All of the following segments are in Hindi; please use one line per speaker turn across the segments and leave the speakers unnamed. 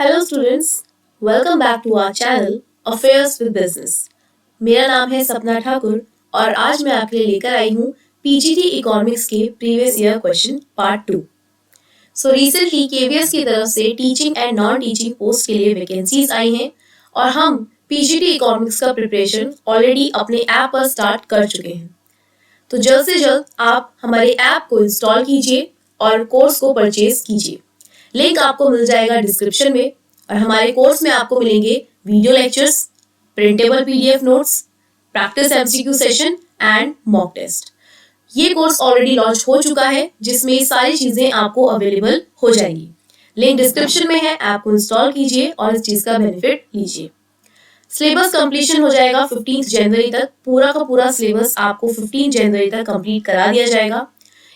Hello students, welcome back to our channel affairs with business. मेरा नाम है सपना ठाकुर और आज मैं आपके लिए लेकर आई हूँ पीजीटी इकोनॉमिक्स के previous year question part 2। So recently KVS की तरफ से teaching and non teaching post के लिए वैकेंसीज आई हैं और हम पीजीटी इकोनॉमिक्स का प्रिपरेशन ऑलरेडी अपने ऐप पर स्टार्ट कर चुके हैं। तो जल्द से जल्द आप हमारे ऐप को इंस्टॉल कीजिए और कोर्स को परचेज कीजिए। लिंक आपको मिल जाएगा डिस्क्रिप्शन में और हमारे कोर्स में आपको मिलेंगे video lectures, printable PDF notes, practice MCQ session and mock test. ये कोर्स ऑलरेडी लॉन्च हो चुका है जिसमें ये सारी चीजें आपको अवेलेबल हो जाएंगी। लिंक डिस्क्रिप्शन में है, ऐप को इंस्टॉल कीजिए और इस चीज का बेनिफिट लीजिए। सिलेबस कंप्लीशन हो जाएगा 15 जनवरी तक। पूरा का पूरा सिलेबस आपको 15 जनवरी तक कंप्लीट करा दिया जाएगा।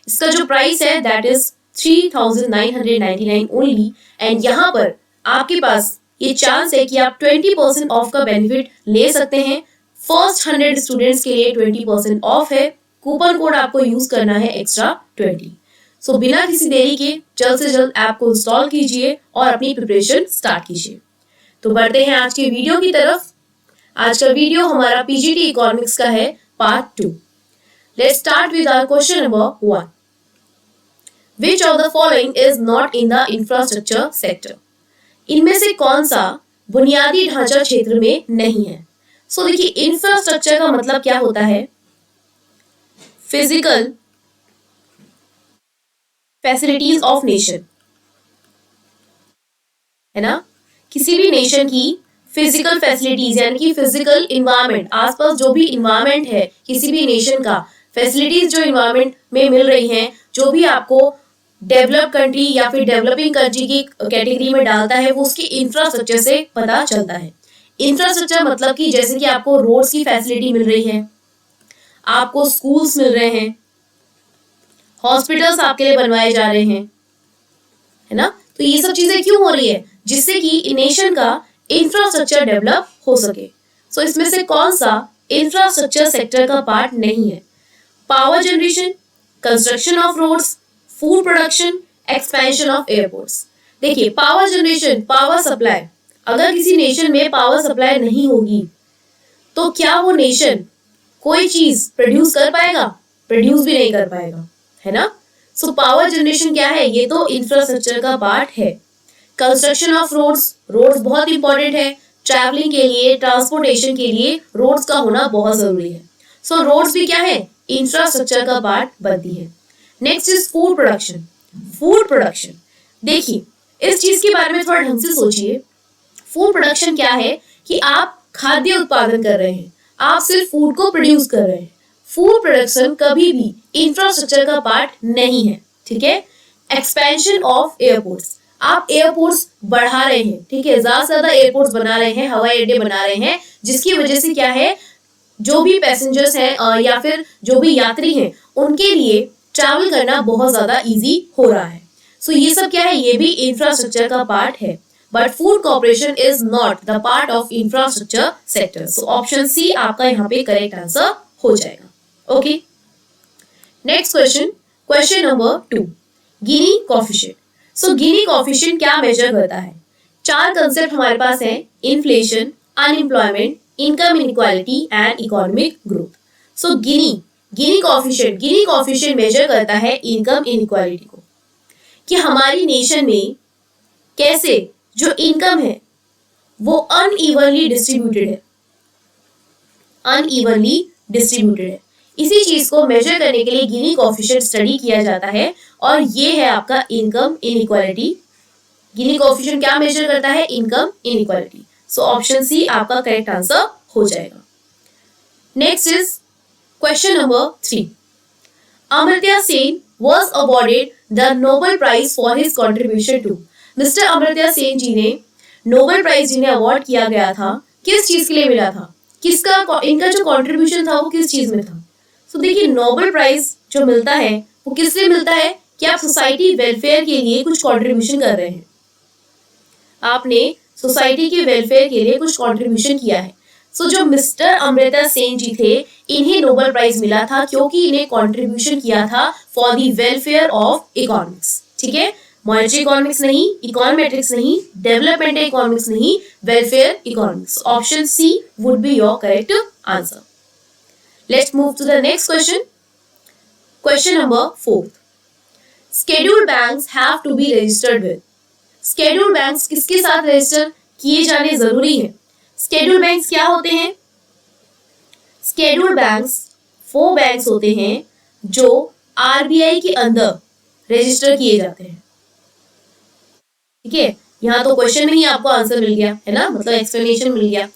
इसका जो प्राइस है दैट इज 3,999 ओनली एंड यहाँ पर आपके पास ये चांस है कि आप 20% ऑफ का बेनिफिट ले सकते हैं। फर्स्ट 100 स्टूडेंट्स के लिए 20% ऑफ है। कूपन कोड आपको यूज करना है एक्स्ट्रा 20। सो बिना किसी देरी के जल्द से जल्द ऐप को इंस्टॉल कीजिए और अपनी प्रिपरेशन स्टार्ट कीजिए। तो बढ़ते हैं आज के वीडियो की तरफ। आज का वीडियो हमारा पीजीटी इकोनॉमिक्स का है part 2। Let's start with our question number 1। Which of the following is not in the infrastructure sector? इनमें से कौन सा बुनियादी ढांचा क्षेत्र में नहीं है? देखिए इंफ्रास्ट्रक्चर का मतलब क्या होता है? फिजिकल फैसिलिटीज ऑफ नेशन, है ना? किसी भी नेशन की फिजिकल फैसिलिटीज यानी कि फिजिकल इन्वायरमेंट, आसपास जो भी इन्वायरमेंट है किसी भी नेशन का, फैसिलिटीज जो इन्वायरमेंट में मिल रही हैं, जो भी आपको डेवलप कंट्री या फिर डेवलपिंग कंट्री की कैटेगरी में डालता है, वो उसके इंफ्रास्ट्रक्चर से पता चलता है। इंफ्रास्ट्रक्चर मतलब कि जैसे कि आपको रोड्स की फैसिलिटी मिल रही है, आपको स्कूल्स मिल रहे हैं, हॉस्पिटल्स आपके लिए बनवाए जा रहे हैं, है ना? तो ये सब चीजें क्यों हो रही है? जिससे कि नेशन का इंफ्रास्ट्रक्चर डेवलप हो सके। इसमें से कौन सा इंफ्रास्ट्रक्चर सेक्टर का पार्ट नहीं है? Power generation, construction of roads, food production, expansion of airports. देखिए पावर जनरेशन, पावर सप्लाई, अगर किसी नेशन में पावर सप्लाई नहीं होगी तो क्या वो नेशन कोई चीज प्रोड्यूस कर पाएगा? प्रोड्यूस भी नहीं कर पाएगा, है ना? पावर जनरेशन क्या है? ये तो इंफ्रास्ट्रक्चर का पार्ट है। कंस्ट्रक्शन ऑफ रोड्स, रोड्स बहुत इंपॉर्टेंट है। ट्रैवलिंग के लिए, ट्रांसपोर्टेशन के लिए रोड्स का होना बहुत जरूरी है। रोड्स भी क्या है? इंफ्रास्ट्रक्चर का पार्ट बनती है। Next is food production. Food production, देखिए इस चीज के बारे में थोड़ा ढंग से सोचिए। फूड प्रोडक्शन क्या है कि आप खाद्य उत्पादन कर रहे हैं, आप सिर्फ फूड को प्रोड्यूस कर रहे हैं। फूड प्रोडक्शन कभी भी इंफ्रास्ट्रक्चर का पार्ट नहीं है, ठीक है? एक्सपेंशन ऑफ एयरपोर्ट्स, आप एयरपोर्ट्स बढ़ा रहे हैं, ठीक है? ज्यादा से ज्यादा एयरपोर्ट्स बना रहे हैं, हवाई अड्डे बना रहे हैं, जिसकी वजह से क्या है, जो भी पैसेंजर्स हैं या फिर जो भी यात्री हैं उनके लिए ट्रैवल करना बहुत ज्यादा इजी हो रहा है। ये सब क्या है? ये भी इंफ्रास्ट्रक्चर का पार्ट है। But food corporation is not the part of infrastructure sector. Option C आपका यहाँ पे करेक्ट आंसर हो जाएगा। Okay, next question, question number 2, Gini coefficient. Gini coefficient क्या मेजर करता है? 4 कंसेप्ट हमारे पास है: inflation, unemployment, income inequality and economic growth. Gini coefficient measure करता है इनकम इनइक्वालिटी को, कि हमारी नेशन में कैसे जो इनकम है वो अनइवनली डिस्ट्रीब्यूटेड है। इसी चीज को मेजर करने के लिए गिनी कॉफिशिएंट स्टडी किया जाता है और ये है आपका इनकम इनइक्वालिटी। गिनी कॉफिशिएंट क्या मेजर करता है? Income inequality. ऑप्शन सी आपका करेक्ट आंसर हो जाएगा। Next is question number 3। Amartya Sen was awarded the Nobel Prize for his contribution to। Mister Amartya Sen ji ने नोबेल प्राइज जिन्हें अवार्ड किया गया था, किस चीज के लिए मिला था? इनका जो कंट्रीब्यूशन था वो किस चीज में था? देखिए नोबेल प्राइज जो मिलता है वो किस लिए मिलता है? कि आप सोसाइटी वेलफेयर के लिए कुछ कंट्रीब्यूशन कर रहे हैं, आपने सोसाइटी के वेलफेयर के लिए कुछ कंट्रीब्यूशन किया है। जो मिस्टर अमर्त्य सेन जी थे, इन्हें नोबेल प्राइज मिला था क्योंकि इन्हें कंट्रीब्यूशन किया था for the welfare of economics, ठीक है? मॉनेटरी इकोनॉमिक्स नहीं, इकोनॉमेट्रिक्स नहीं, डेवलपमेंट इकोनॉमिक्स नहीं, welfare economics. Option C would be your correct answer. Let's move to the next question. Question number 4। Scheduled banks have to be registered with। Scheduled banks किसके साथ रजिस्टर किए जाने जरूरी है? Scheduled banks क्या होते हैं? Scheduled banks वो बैंक्स होते हैं जो आरबीआई के अंदर रजिस्टर किए जाते हैं। ठीक है, यहाँ तो क्वेश्चन में ही आपको आंसर मिल गया है ना, मतलब एक्सप्लेनेशन मिल गया।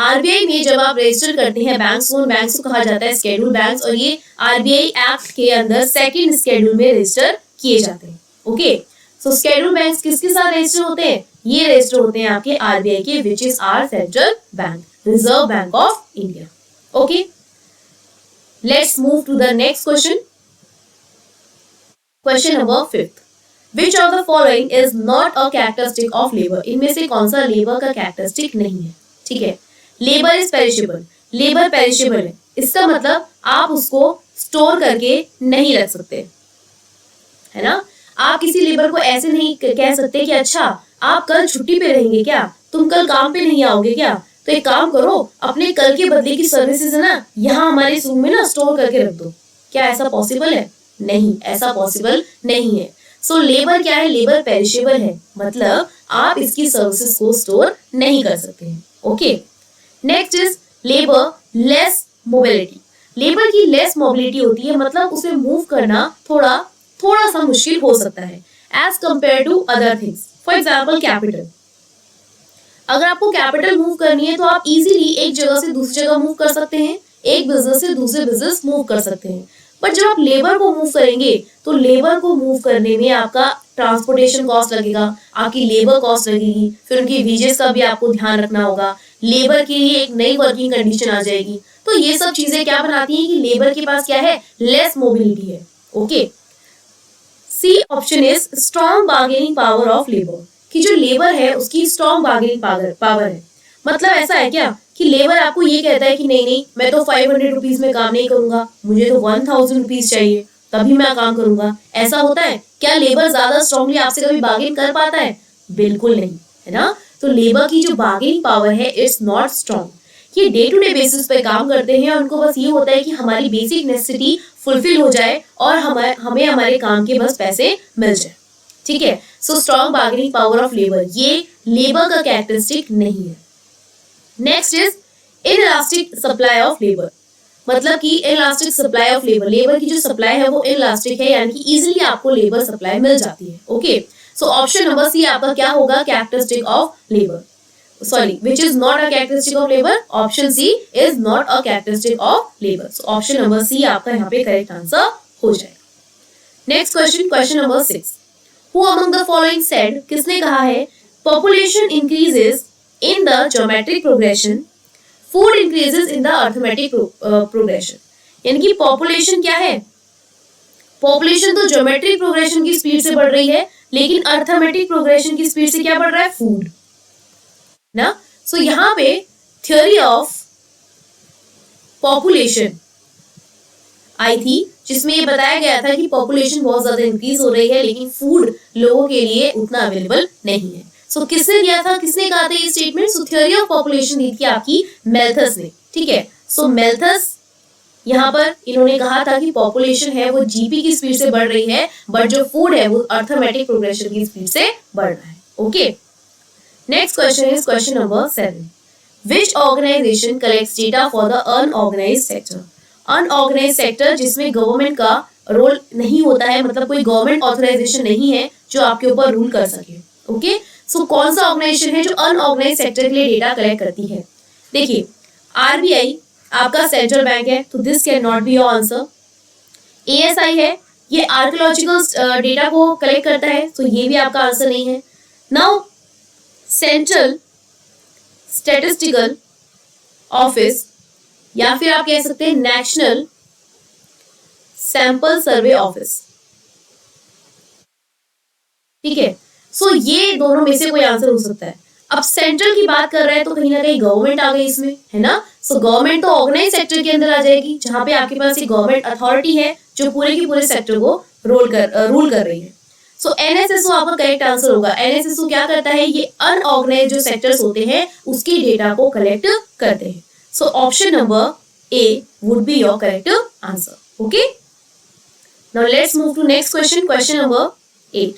आरबीआई में जब आप रजिस्टर करते हैं बैंक्स, उन बैंक्स को कहा जाता है शेड्यूल बैंक्स, और ये आरबीआई एक्ट के अंदर सेकंड शेड्यूल में रजिस्टर किए जाते हैं। ओके, सो शेड्यूल बैंक्स किसके साथ रजिस्टर होते हैं? ये रजिस्टर होते हैं आपके आरबीआई के, which is our central bank, reserve bank of India. Okay, let's move to the next question. Question number 5। Which of the following is not a characteristic of labor? इनमें से कौन सा लेबर का कैरेक्टरिस्टिक नहीं है? ठीक है, labour is perishable, labour perishable है, इसका मतलब आप उसको स्टोर करके नहीं रख सकते, है ना। आप किसी लेबर को ऐसे नहीं कह सकते कि अच्छा आप कल छुट्टी पे रहेंगे क्या, तुम कल काम पे नहीं आओगे क्या, तो एक काम करो, अपने कल के बदले की सर्विसेज है ना यहाँ हमारे रूम में ना स्टोर करके रख दो। क्या ऐसा पॉसिबल है? नहीं, ऐसा पॉसिबल नहीं है। सो लेबर क्या है? लेबर पेरिशेबल है, मतलब आप इसकी सर्विसेज को स्टोर नहीं कर सकते हैं। Okay, next is labour less mobility. Labour की लेस मोबिलिटी होती है, मतलब उसे मूव करना थोड़ा सा मुश्किल हो सकता है as compare to other things. For example capital, अगर आपको कैपिटल मूव करनी है तो आप इजीली एक जगह से दूसरी जगह मूव कर सकते हैं, एक बिजनेस से दूसरे बिजनेस मूव कर सकते हैं। बट जब आप लेबर को मूव करेंगे तो लेबर को मूव करने में आपका ट्रांसपोर्टेशन कॉस्ट लगेगा, आपकी लेबर कॉस्ट लगेगी, फिर उनकी वेजेस का भी आपको ध्यान रखना होगा, लेबर के लिए एक नई वर्किंग कंडीशन आ जाएगी। तो ये सब चीजें क्या बनाती हैं कि लेबर के पास क्या है? लेस मोबिलिटी है। Okay, C option is strong bargaining power of labour, कि जो लेबर है उसकी स्ट्रॉन्ग बार्गेनिंग पावर है। मतलब ऐसा है क्या कि लेबर आपको ये कहता है कि नहीं मैं तो 500 रुपीज में काम नहीं करूंगा, मुझे तो 1000 रुपीज चाहिए तभी मैं काम करूंगा, ऐसा होता है क्या? लेबर ज्यादा स्ट्रांगली आपसे कभी बार्गेन कर पाता है? बिल्कुल नहीं, है ना। तो लेबर की जो बार्गेनिंग पावर है इट्स नॉट स्ट्रॉन्ग। ये डे टू डे बेसिस पे काम करते हैं, उनको बस ये होता है कि हमारी बेसिक नेसेसिटी फुलफिल हो जाए और हमें हमारे काम के बस पैसे मिल जाए। ठीक है, so strong bargaining power of labour ये लेबर का कैरेक्टरिस्टिक नहीं है। Next is inelastic supply of labour, मतलब कि inelastic supply of labour, labour की जो सप्लाई है वो इनइलास्टिक है, यानी कि इजीली आपको लेबर सप्लाई मिल जाती है। Okay, so option number C आपका क्या होगा? Characteristic of labour, sorry which is not a characteristic of labour. Option C is not a characteristic of labour. So option number C आपका यहाँ पे करेक्ट आंसर हो जाएगा। Next question, question number 6। Who among the following said, किसने कहा है population increases in the geometric progression, food increases in the arithmetic progression। यानी कि पॉपुलेशन क्या है? पॉपुलेशन तो ज्योमेट्रिक प्रोग्रेशन की स्पीड से बढ़ रही है, लेकिन अर्थमेटिक प्रोग्रेशन की स्पीड से क्या बढ़ रहा है? फूड ना। सो यहाँ पे थ्योरी ऑफ पॉपुलेशन आई थी, जिसमें ये बताया गया था कि पॉपुलेशन बहुत ज्यादा इंक्रीज हो रही है, लेकिन फूड लोगों के लिए उतना अवेलेबल नहीं है। सो किसने दिया था, किसने कहा था ये statement? So theory of population दी थी आपकी मेल्थस ने। ठीक है, सो मेल्थस यहाँ पर इन्होंने कहा था कि पॉपुलेशन है वो जीपी की स्पीड से बढ़ रही है, बट जो फूड है वो अर्थमेटिक प्रोग्रेशन की स्पीड से बढ़ रहा है। Okay, next question is question number 7। Which organisation collects data for the unorganised sector? Unorganised sector जिसमें गवर्नमेंट का रोल नहीं होता है, मतलब कोई गवर्नमेंट ऑथराइजेशन नहीं है जो आपके ऊपर रूल कर सके। ओके, सो कौन सा ऑर्गेनाइजेशन है जो अनऑर्गेनाइज्ड सेक्टर के लिए डेटा कलेक्ट करती है? देखिए, आरबीआई आपका सेंट्रल बैंक है, तो this can not be your answer. ASI है, ये आर्कियोलॉजिकल डेटा को कलेक्ट करता है, तो ये भी आपका आंसर नहीं है। नाउ सेंट्रल स्टैटिस्टिकल ऑफिस, या फिर आप कह सकते हैं नेशनल सैंपल सर्वे ऑफिस। ठीक है, सो ये दोनों में से कोई आंसर हो सकता है। अब सेंट्रल की बात कर रहे हैं तो कहीं ना कहीं गवर्नमेंट आ गई इसमें, है ना। सो गवर्नमेंट तो ऑर्गेनाइज सेक्टर के अंदर आ जाएगी, जहां पे आपके पास एक गवर्नमेंट अथॉरिटी है जो पूरे के पूरे सेक्टर को रूल कर रही है। सो एनएसएसओ आपका करेक्ट आंसर होगा। एनएसएसओ क्या करता है, ये अनऑर्गेनाइज जो सेक्टर्स होते हैं उसके डेटा को कलेक्ट करते हैं। So option number A would be your correct answer. Okay, now let's move to next question. Question number 8,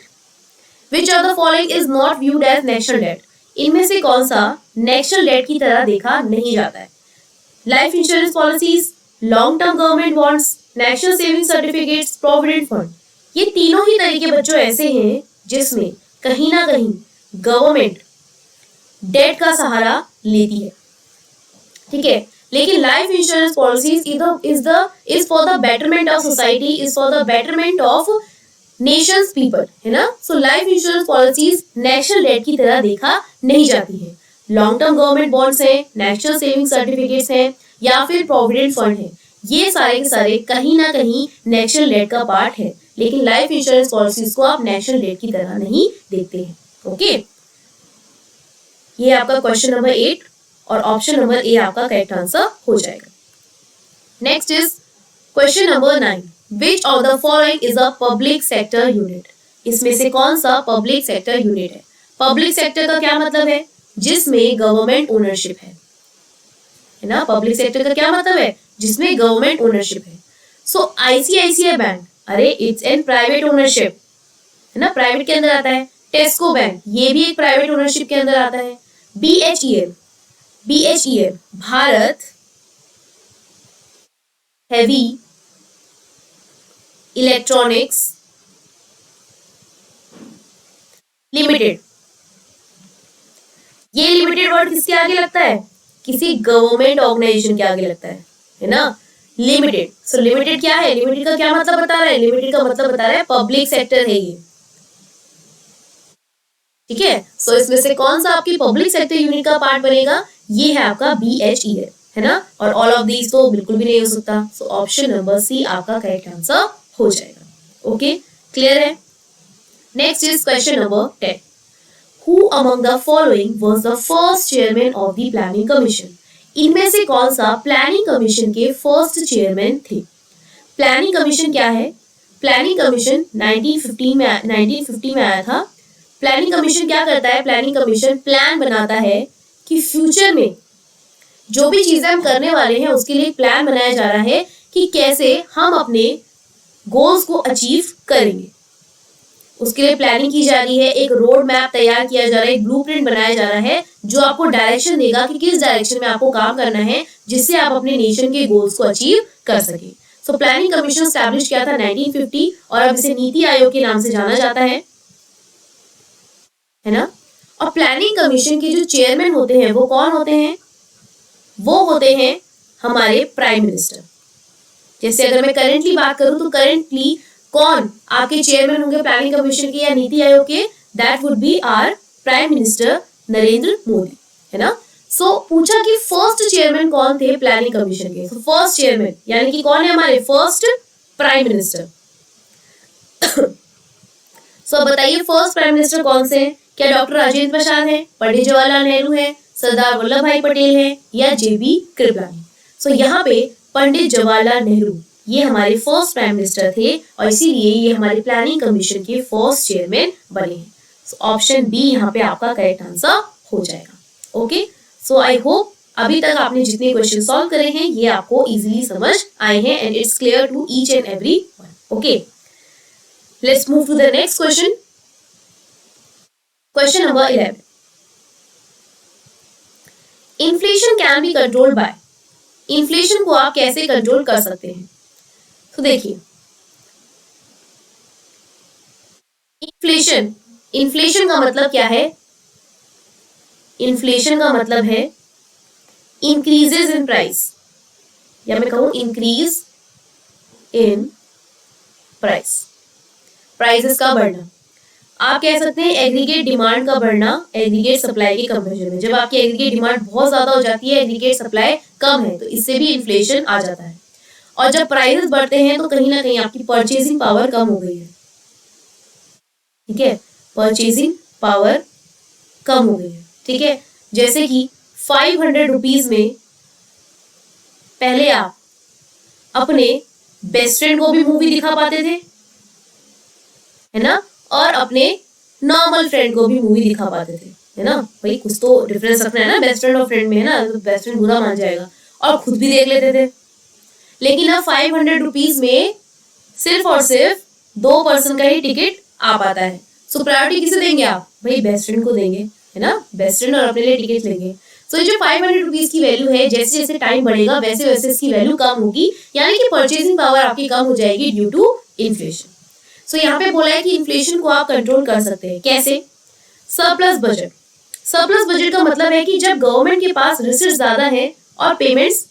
which of the following is not viewed as national debt? इनमें से कौन सा नेशनल डेट की तरह देखा नहीं जाता है? Life insurance policies, long term government bonds, national saving certificates, provident fund. ये तीनों ही तरीके बच्चों ऐसे हैं जिसमें कहीं ना कहीं गवर्नमेंट डेट का सहारा लेती है, ठीक है। लेकिन life insurance policies is for the betterment of society, is for the betterment of nations people, है ना। So life insurance policies national debt की तरह देखा नहीं जाती है। लॉन्ग टर्म गवर्नमेंट बॉन्ड्स हैं, नेशनल सेविंग सर्टिफिकेट्स हैं या फिर प्रोविडेंट फंड है, ये सारे के सारे कहीं ना कहीं नेशनल डेट का पार्ट है। लेकिन लाइफ इंश्योरेंस पॉलिसीज को आप नेशनल डेट की तरह नहीं देखते हैं। ओके, ये आपका क्वेश्चन नंबर 8 और ऑप्शन नंबर ए आपका करेक्ट आंसर हो जाएगा। Next is question number 9, which of the following is a public sector unit? इसमें से कौन सा पब्लिक सेक्टर यूनिट है? पब्लिक सेक्टर का क्या मतलब है? जिसमें गवर्नमेंट ओनरशिप है ना। पब्लिक सेक्टर का क्या मतलब है? जिसमें गवर्नमेंट ओनरशिप है। सो आईसीआईसीआई बैंक, अरे इट्स एन प्राइवेट ओनरशिप, है ना, प्राइवेट के अंदर आता है। टेस्को बैंक, ये भी एक प्राइवेट ओनरशिप के अंदर आता है। BHEL, Bharat heavy electronics limited, ये लिमिटेड वर्ड किसके आगे लगता है? किसी गवर्नमेंट ऑर्गेनाइजेशन के आगे लगता है ना, लिमिटेड। सो लिमिटेड क्या है? लिमिटेड का क्या मतलब बता रहा है? लिमिटेड का मतलब बता रहा है पब्लिक सेक्टर है ये, ठीक है। सो इसमें से कौन सा आपकी पब्लिक सेक्टर यूनिट का पार्ट बनेगा? ये है आपका बीएचईएल, है ना। और ऑल ऑफ दीज तो बिल्कुल भी नहीं हो सकता। सो ऑप्शन नंबर सी आपका करेक्ट आंसर हो जाएगा। ओके, क्लियर है। Next is question number 10, Who among the following was the first chairman of the planning commission? इनमें से कौन सा प्लानिंग कमीशन के फर्स्ट चेयरमैन थे? प्लानिंग कमीशन क्या है? प्लानिंग कमीशन 1950 में आया था। प्लानिंग कमीशन क्या करता है? प्लानिंग कमीशन प्लान बनाता है कि फ्यूचर में जो भी चीजें हम करने वाले हैं उसके लिए प्लान बनाया जा रहा है कि कैसे हम अपने गोल्स को अचीव करेंगे। उसके लिए प्लानिंग की जा रही है, एक रोड मैप तैयार किया जा रहा है, एक ब्लूप्रिंट बनाया जा रहा है जो आपको डायरेक्शन देगा कि किस डायरेक्शन में आपको काम करना है जिससे आप अपने नेशन के गोल्स को अचीव कर सके। सो प्लानिंग कमीशन स्टैब्लिश किया था 1950 और अब इसे नीति आयोग के नाम से जाना जाता है ना। और प्लानिंग कमीशन के जो चेयरमैन होते हैं वो कौन होते हैं? वो होते हैं हमारे प्राइम मिनिस्टर। जैसे अगर मैं करेंटली बात करूं तो करेंटली कौन आपके चेयरमैन होंगे प्लानिंग कमीशन के या नीति आयोग के? That would be our prime minister Narendra Modi, है ना। सो पूछा कि फर्स्ट चेयरमैन कौन थे प्लानिंग कमीशन के? तो फर्स्ट चेयरमैन यानी कि कौन है? हमारे फर्स्ट प्राइम मिनिस्टर। सो बताइए फर्स्ट प्राइम मिनिस्टर कौन से हैं? क्या डॉक्टर राजेंद्र प्रसाद है, पंडित जवाहरलाल नेहरू है, सरदार वल्लभ भाई पटेल है या जेबी कृपलानी? सो यहाँ पे पंडित जवाहरलाल नेहरू ये हमारे फर्स्ट प्राइम मिनिस्टर थे और इसीलिए ये हमारे प्लानिंग कमीशन के फर्स्ट चेयरमैन बने हैं। सो ऑप्शन बी यहाँ पे आपका करेक्ट आंसर हो जाएगा। ओके, सो आई होप अभी तक आपने जितने क्वेश्चन सॉल्व करे हैं ये आपको इजीली समझ आए हैं and it's clear to each and every one. Okay, let's move to the next question. Question number 11, inflation can be controlled by. Inflation को आप कैसे कंट्रोल कर सकते हैं? तो देखिए इन्फ्लेशन का मतलब क्या है? इन्फ्लेशन का मतलब है इंक्रीजेस इन प्राइस, या मैं कहूं इंक्रीज इन प्राइस, प्राइसेस का बढ़ना। आप कह सकते हैं एग्रीगेट डिमांड का बढ़ना एग्रीगेट सप्लाई के कंपैरिजन में। जब आपकी एग्रीगेट डिमांड बहुत ज्यादा हो जाती है, एग्रीगेट सप्लाई कम है, तो इससे भी इन्फ्लेशन आ जाता है। और जब प्राइसेस बढ़ते हैं तो कहीं ना कहीं आपकी परचेजिंग पावर कम हो गई है, ठीक है, परचेजिंग पावर कम हो गई है, ठीक है। जैसे कि 500 रुपीज में पहले आप अपने बेस्ट फ्रेंड को भी मूवी दिखा पाते थे, है ना, और अपने नॉर्मल फ्रेंड को भी मूवी दिखा पाते थे, है ना। भाई कुछ तो डिफरेंस रखना है ना बेस्ट फ्रेंड और फ्रेंड में, है ना, तो बेस्ट फ्रेंड बुरा मान जाएगा, और खुद भी देख लेते थे। लेकिन अब 500 रुपीज में सिर्फ और सिर्फ 2 पर्सन का ही टिकट आ पाता है। सो प्रायोरिटी किसे देंगे आप? भाई बेस्ट फ्रेंड को देंगे, है ना, बेस्ट फ्रेंड और अपने लिए टिकट लेंगे। सो ये जो 500 रुपीज की वैल्यू है, जैसे जैसे टाइम बढ़ेगा वैसे वैसे इसकी वैल्यू कम होगी, यानी कि परचेसिंग पावर आपकी कम हो जाएगी ड्यू टू इन्फ्लेशन। सो यहाँ पे बोला है कि इन्फ्लेशन को आप कंट्रोल कर सकते हैं। कैसे? Surplus budget. सरप्लस बजट का मतलब है कि जब गवर्नमेंट के पास रिसीट्स ज्यादा है और पेमेंट्स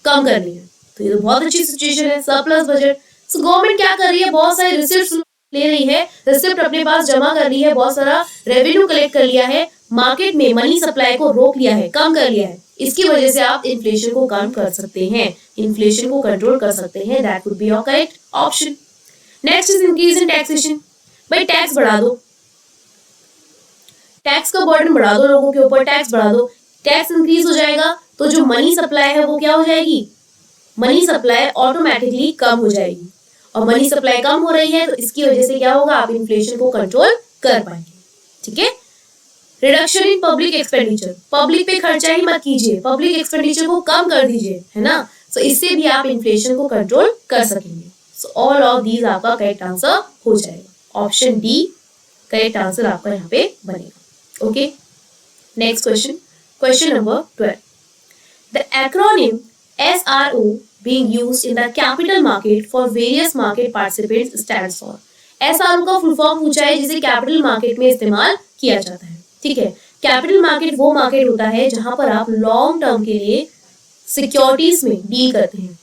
कम करनी है, तो ये तो बहुत अच्छी सिचुएशन है, सरप्लस बजट। सो गवर्नमेंट क्या कर रही है? बहुत सारे रिसिप्ट ले रही है, रिसिप्ट अपने पास जमा कर रही है, बहुत सारा रेवेन्यू कलेक्ट कर लिया है, मार्केट में मनी सप्लाई को रोक लिया है, कम कर लिया है। इसकी वजह से आप इन्फ्लेशन को कम कर सकते हैं, इन्फ्लेशन को कंट्रोल कर सकते हैं। That would be your correct option. Next is increase in taxation. भाई टैक्स बढ़ा दो, टैक्स का बर्डन बढ़ा दो, लोगों के ऊपर टैक्स बढ़ा दो, टैक्स इंक्रीज हो जाएगा तो जो मनी सप्लाई है वो क्या हो जाएगी? मनी सप्लाई ऑटोमेटिकली कम हो जाएगी, और मनी सप्लाई कम हो रही है तो इसकी वजह से क्या होगा? आप इन्फ्लेशन को कंट्रोल कर पाएंगे। ठीक है। Reduction in public expenditure. Public पे खर्चा ही मत कीजिए, पब्लिक एक्सपेंडिचर को कम कर दीजिए, है ना। सो इससे भी आप इन्फ्लेशन को कंट्रोल कर सकेंगे। सो ऑल ऑफ दीज आपका करेक्ट आंसर हो जाएगा। ऑप्शन डी करेक्ट आंसर आपका यहाँ पे बनेगा। Okay, next question, question number 12। The acronym SRO being used in the capital market for various market participants stands for। SRO का फुल फॉर्म पूछा है जिसे कैपिटल मार्केट में इस्तेमाल किया जाता है। ठीक है, कैपिटल मार्केट वो मार्केट होता है जहां पर आप लॉन्ग टर्म के लिए सिक्योरिटीज में डील करते हैं,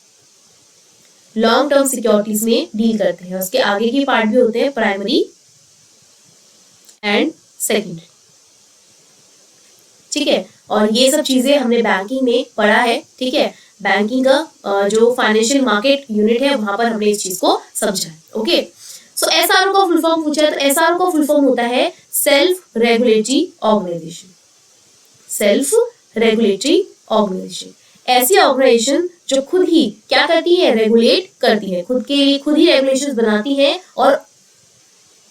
लॉन्ग टर्म सिक्योरिटीज में डील करते हैं। उसके आगे की पार्ट भी होते हैं, प्राइमरी एंड सेकेंडरी। ठीक है, और ये सब चीजें हमने बैंकिंग में पढ़ा है। ठीक है, बैंकिंग का जो फाइनेंशियल मार्केट यूनिट है वहां पर हमने इस चीज को समझा है। ओके, सो SRO का फुल फॉर्म पूछा है तो SRO का फुल फॉर्म होता है self regulatory organisation. Self regulatory organisation ऐसी ऑर्गेनाइजेशन जो खुद ही क्या करती है? रेगुलेट करती है, खुद के लिए खुद ही रेगुलेशंस बनाती है, और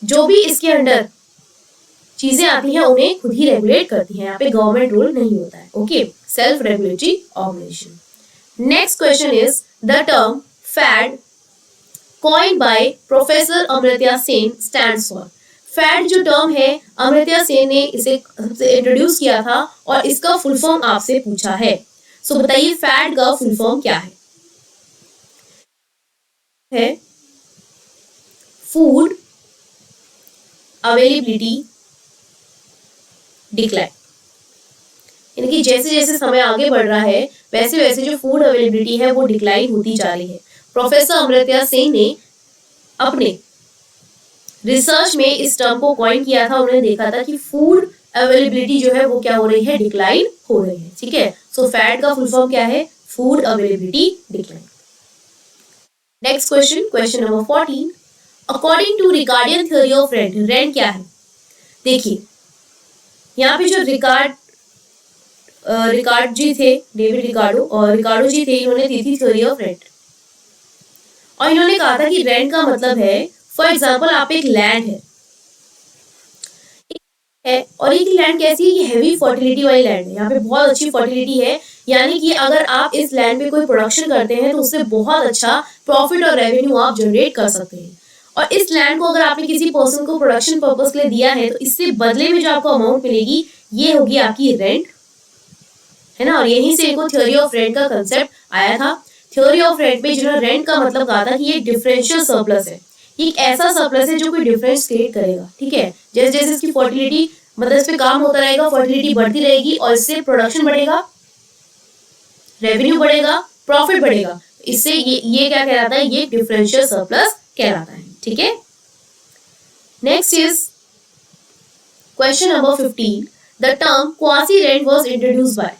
जो भी इसके अंडर चीजें आती हैं उन्हें खुद ही रेगुलेट करती है। यहाँ पे गवर्नमेंट रूल नहीं होता है। Okay, self regulatory organisation. Next question is the term FAD coined by professor Amartya Sen stands for। FAD जो टर्म है अमर्त्य सेन ने इसे इंट्रोड्यूस किया था और इसका फुल फॉर्म आपसे पूछा है। सो बताइए फैड का फुल फॉर्म क्या है? Food availability decline. यानी कि जैसे जैसे समय आगे बढ़ रहा है वैसे वैसे जो फूड अवेलेबिलिटी है वो डिक्लाइन होती जा रही है। प्रोफेसर अमर्त्य सेन ने अपने रिसर्च में इस टर्म को कॉइन किया था। उन्होंने देखा था कि फूड अवेलेबिलिटी जो है वो क्या हो रही है? डिक्लाइन हो रही है। ठीक है, सो फैड का फुल फॉर्म क्या है? Food availability decline. Next question, question number 14। According to Ricardian theory of rent, rent क्या है? देखिए यहाँ पे जो रिकार्ड जी थे, डेविड रिकार्डो और रिकार्डो जी थे, इन्होंने दी थी थ्योरी ऑफ रेंट, और इन्होंने कहा था कि रेंट का मतलब है, फॉर एग्जाम्पल आप एक लैंड है और ये लैंड कैसी है? ये हैवी फर्टिलिटी वाली लैंड है, यहाँ पे बहुत अच्छी फर्टिलिटी है, यानी कि अगर आप इस लैंड पे कोई प्रोडक्शन करते हैं तो उससे बहुत अच्छा प्रॉफिट और रेवेन्यू आप जनरेट कर सकते हैं। और इस लैंड को अगर आपने किसी पर्सन को प्रोडक्शन पर्पस के लिए दिया है तो इससे बदले में जो आपको अमाउंट मिलेगी ये होगी आपकी रेंट, है ना। और यहीं से इनको थ्योरी ऑफ रेंट का कंसेप्ट आया था। थ्योरी ऑफ रेंट में जिन्होंने रेंट का मतलब कहा था कि ये डिफरेंशियल सरप्लस है, ये एक ऐसा सरप्लस है जो कोई डिफरेंस क्रिएट करेगा। ठीक है, जैसे जैसे इसकी फर्टिलिटी मतलब इस पे काम होता रहेगा, फर्टिलिटी बढ़ती रहेगी और इससे प्रोडक्शन बढ़ेगा, रेवेन्यू बढ़ेगा, प्रॉफिट बढ़ेगा, इससे ये क्या कहलाता है? ये डिफरेंशियल सरप्लस कहलाता है। ठीक है, next is question number 15। The term quasi rent was introduced by.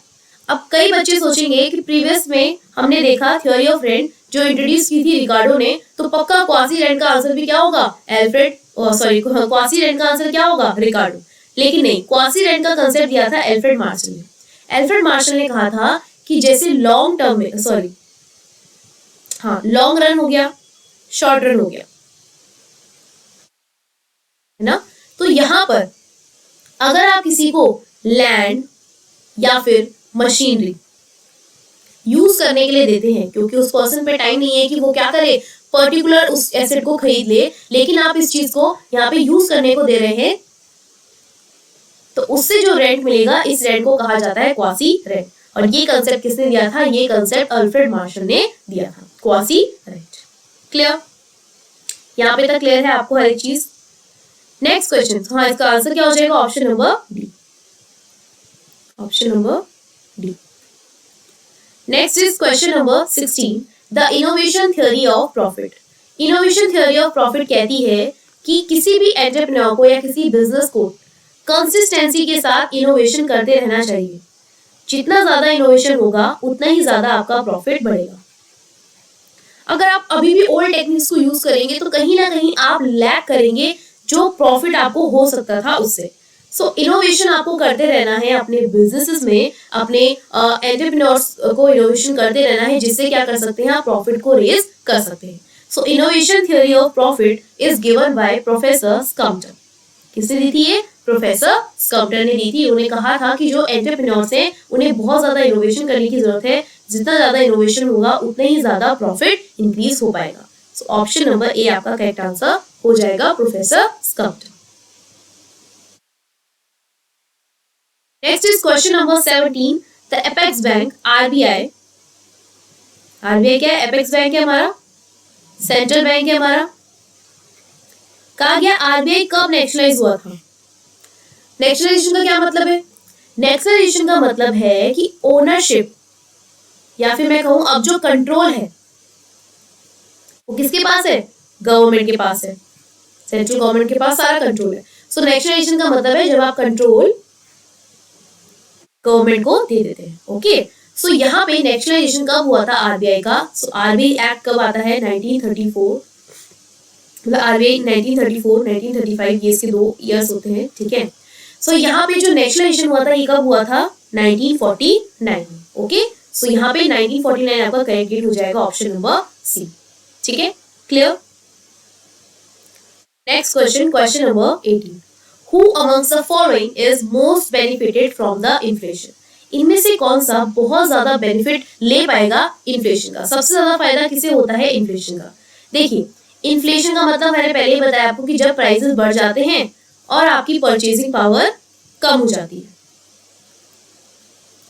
अब कई बच्चे सोचेंगे कि प्रीवियस में हमने देखा थ्योरी ऑफ रेंट जो इंट्रोड्यूस की थी रिकार्डो ने, तो पक्का क्वासी रेंट का आंसर भी क्या होगा? क्वासी रेंट का आंसर क्या होगा? रिकार्डो। लेकिन नहीं, क्वासी रेंट का कंसेप्ट दिया था एल्फ्रेड मार्शल ने। एल्फ्रेड मार्शल ने कहा था कि जैसे लॉन्ग टर्म में लॉन्ग रन हो गया, शॉर्ट रन हो गया, है ना। तो यहाँ पर अगर आप किसी को लैंड या फिर मशीनरी यूज करने के लिए देते हैं, क्योंकि उस पर्सन पे टाइम नहीं है कि वो क्या करे, पर्टिकुलर उस एसेट को खरीद ले, लेकिन आप इस चीज को यहाँ पे यूज करने को दे रहे हैं, तो उससे जो रेंट मिलेगा, इस रेंट को कहा जाता है क्वासी रेंट। और ये कंसेप्ट किसने दिया था? ये कंसेप्ट अल्फ्रेड मार्शल ने दिया था, क्वासी रेंट। क्लियर? यहाँ पे तक क्लियर है आपको हर एक चीज? नेक्स्ट क्वेश्चन, हाँ, इसका आंसर क्या हो जाएगा? Option number D. Option number D. Next is question number 16, the innovation theory of profit. Innovation theory of profit कहती है कि किसी भी एंटरप्रेन्योर को या किसी बिजनेस को कंसिस्टेंसी के साथ इनोवेशन करते रहना चाहिए। जितना ज्यादा इनोवेशन होगा उतना ही ज्यादा आपका प्रॉफिट बढ़ेगा। अगर आप अभी भी ओल्ड टेक्निक्स को यूज करेंगे तो कहीं ना कहीं आप लैग करेंगे जो प्रॉफिट आपको हो सकता था उससे। सो इनोवेशन आपको करते रहना है अपने बिजनेसेस में, अपने एंटरप्रेन्योर्स को इनोवेशन करते रहना है, जिससे क्या कर सकते हैं आप? प्रॉफिट को रेज कर सकते हैं। So innovation theory of profit is given by professor Schumpeter. किसने दी थी ये? प्रोफेसर स्कम्पटन ने दी थी। उन्हें कहा था कि जो एंटरप्रेन्योर्स हैं उन्हें बहुत ज्यादा इनोवेशन करने की जरूरत है, जितना ज्यादा इनोवेशन होगा उतना ही ज्यादा प्रॉफिट इंक्रीज हो पाएगा। सो ऑप्शन नंबर ए आपका करेक्ट आंसर हो जाएगा, professor Schumpeter. Next is question number 17, the apex bank RBI. RBI क्या है? एपेक्स बैंक है हमारा, सेंट्रल बैंक है हमारा। कहा गया आरबीआई कब नेशनलाइज हुआ था? नेशनलाइजेशन का क्या मतलब है? नेशनलाइजेशन का मतलब है कि ओनरशिप या फिर मैं कहूं अब जो कंट्रोल है वो किसके पास है? गवर्नमेंट के पास है। सेंट्रल गवर्नमेंट के पास सारा कंट्रोल है। सो नेशनलाइजेशन का मतलब है जब आप कंट्रोल गवर्नमेंट को दे देते हैं। ओके, सो यहाँ पे नेशनलाइजेशन कब हुआ था आरबीआई का? सो आरबीआई एक्ट कब आता है? 1934। मतलब आरबीआई 1934 1935 ये इसके 2 ईयर्स होते हैं, ठीक है। सो यहाँ पे जो नेशनलाइजेशन हुआ था ये कब हुआ था? 1949। ओके, सो यहाँ पे 1949 आपका करेक्ट डेट हो जाएगा, ऑप्शन नंबर सी। ठीक है, clear? Next question, question number 18, Who amongst the following is most benefited from the inflation? इनमें से कौन सा बहुत ज्यादा बेनिफिट ले पाएगा इन्फ्लेशन का? सबसे ज्यादा फायदा किसे होता है? इन्फ्लेशन का। देखिए, इन्फ्लेशन का मतलब मैंने पहले ही बताया आपको कि जब प्राइसेस बढ़ जाते हैं और आपकी परचेजिंग पावर कम हो जाती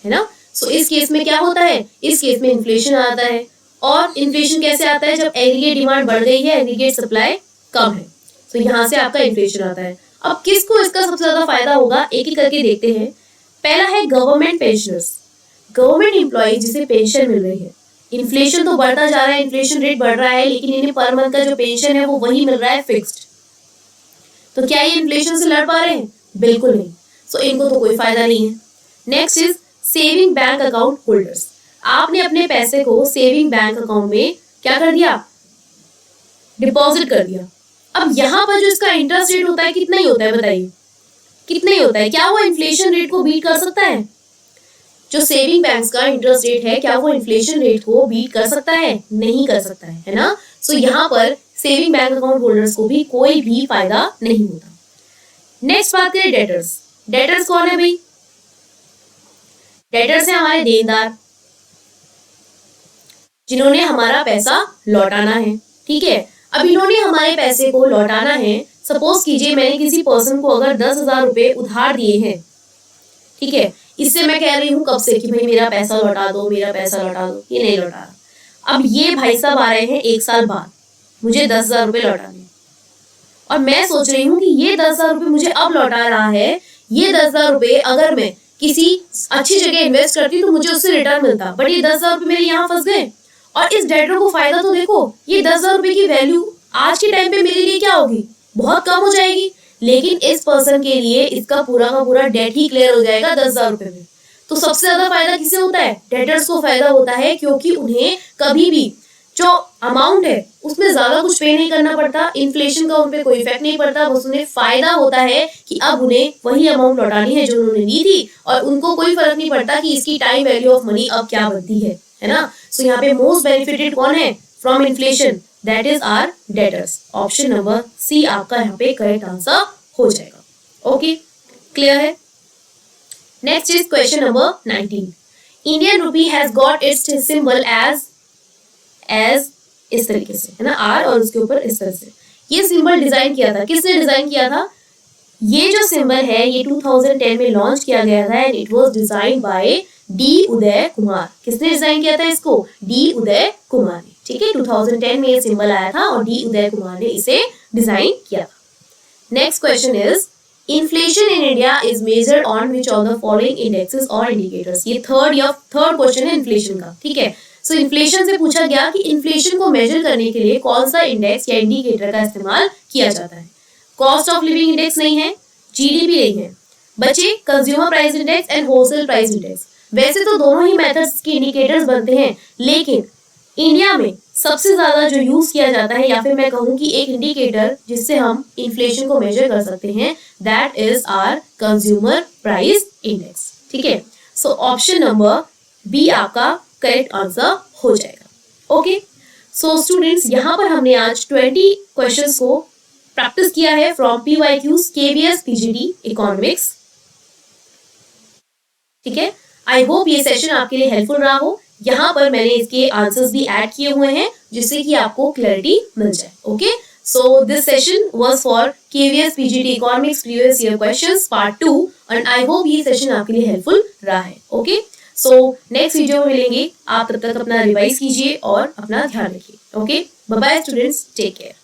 है ना। सो इस केस में क्या होता है? इस केस में इन्फ्लेशन आता है। और इन्फ्लेशन कैसे आता है? जब एग्रीगेट डिमांड बढ़ गई है, एग्रीगेट सप्लाई कम है, तो यहाँ से आपका इन्फ्लेशन आता है। अब किसको इसका सबसे ज्यादा फायदा होगा? एक एक करके देखते हैं। पहला है गवर्नमेंट पेंशनर्स, गवर्नमेंट एम्प्लॉय जिसे पेंशन मिल रही है। इन्फ्लेशन तो बढ़ता जा रहा है, इन्फ्लेशन रेट बढ़ रहा है, लेकिन इन्हें पर मंथ का जो पेंशन है वो वही मिल रहा है, फिक्स्ड। तो क्या ये इन्फ्लेशन से लड़ पा रहे हैं? बिल्कुल नहीं। सो इनको तो कोई फायदा नहीं है। Next is saving bank account holders. आपने अपने पैसे को सेविंग बैंक अकाउंट में क्या कर दिया? डिपॉजिट कर दिया। अब यहाँ पर जो इसका इंटरेस्ट रेट होता है कितना ही होता है? बताइए कितना ही होता है? क्या वो इन्फ्लेशन रेट को बीट कर सकता है? जो सेविंग बैंक्स का इंटरेस्ट रेट है क्या वो इन्फ्लेशन रेट को बीट कर सकता है? नहीं कर सकता है ना। सो यहाँ पर सेविंग बैंक अकाउंट होल्डर्स को भी कोई भी फायदा नहीं होता। नेक्स्ट बात करें डेटर्स। डेटर्स कौन है भाई? डेटर्स है हमारे देनदार, जिन्होंने हमारा पैसा लौटाना है, ठीक है। अब इन्होंने हमारे पैसे को लौटाना है। सपोज कीजिए मैंने किसी पर्सन को अगर 10,000 रुपए उधार दिए हैं, ठीक है, इससे मैं कह रही हूँ कब से कि भाई मेरा पैसा लौटा दो, मेरा पैसा लौटा दो, ये नहीं लौटा रहा। अब ये भाई साहब आ रहे हैं 1 साल बाद, मुझे 10,000 रुपए लौटाने, और मैं सोच रही हूँ कि ये 10,000 रुपए मुझे अब लौटा रहा है। ये 10,000 रुपए अगर मैं किसी अच्छी जगह इन्वेस्ट करती तो मुझे उससे रिटर्न मिलता, बट ये 10,000 रुपए मेरे यहाँ फंस गए। और इस डेटर को फायदा तो देखो, ये 10,000 रुपए की वैल्यू आज के टाइम पे मेरे लिए क्या होगी? बहुत कम हो जाएगी। लेकिन इस पर्सन के लिए इसका पूरा का पूरा डेट ही क्लियर हो जाएगा 10,000 रुपए में। तो सबसे ज्यादा फायदा किसे होता है? डेटर्स को फायदा होता है, क्योंकि उन्हें कभी भी जो अमाउंट है उसमें ज्यादा कुछ पे नहीं करना पड़ता, इन्फ्लेशन का उनपे कोई इफेक्ट नहीं पड़ता। बस उन्हें फायदा होता है कि अब उन्हें वही अमाउंट लौटानी है जो उन्होंने ली थी, और उनको कोई फर्क नहीं पड़ता कि इसकी टाइम वैल्यू ऑफ मनी अब क्या बनती है ना। सो यहाँ पे मोस्ट बेनिफिटेड कौन है from inflation? That is are debtors. Option number C आपका यहाँ पे करेक्ट आंसर हो जाएगा। ओके, क्लियर है? Next is question number 19। Indian rupee has got its symbol as इस तरीके से, है ना, आर और उसके ऊपर इस तरह से। ये सिंबल डिजाइन किया था, किसने डिजाइन किया था? ये जो सिंबल है ये 2010 में लॉन्च किया गया था and it was design by D Uday Kumar. किसने डिजाइन किया था इसको? डी उदय कुमार ने। ठीक है, 2010 में ये सिंबल आया था और डी उदय कुमार ने इसे डिजाइन किया था। Next question is inflation in India is measured on which of the following indexes और इंडिकेटर्स। ये थर्ड क्वेश्चन है इन्फ्लेशन का। ठीक है, सो इन्फ्लेशन से पूछा गया कि इन्फ्लेशन को मेजर करने के लिए कौन सा इंडेक्स या इंडिकेटर का इस्तेमाल किया जाता है। कॉस्ट ऑफ लिविंग इंडेक्स नहीं है, जीडीपी नहीं है, बचे consumer price index and wholesale price index. वैसे तो दोनों ही मेथड्स के इंडिकेटर्स बनते हैं, लेकिन इंडिया में सबसे ज्यादा जो यूज किया जाता है, या फिर मैं कहूँ कि एक इंडिकेटर जिससे हम इन्फ्लेशन को मेजर कर सकते हैं, that is our consumer price index. ठीक है, सो ऑप्शन नंबर बी आपका करेक्ट आंसर हो जाएगा। ओके, सो स्टूडेंट्स, यहाँ पर हमने आज 20 क्वेश्चंस को प्रैक्टिस किया है from PYQs KVS PGT economics. ठीक है, आई होप ये सेशन आपके लिए हेल्पफुल रहा हो। यहाँ पर मैंने इसके आंसर्स भी ऐड किए हुए हैं जिससे कि आपको क्लैरिटी मिल जाए। Okay, so this session was for KVS PGT economics previous year questions part 2 and I hope ये सेशन आपके लिए हेल्पफुल रहा है। ओके, सो नेक्स्ट वीडियो में मिलेंगे। आप तब तक अपना रिवाइज कीजिए और अपना ध्यान रखिए। Okay, bye bye students, take care.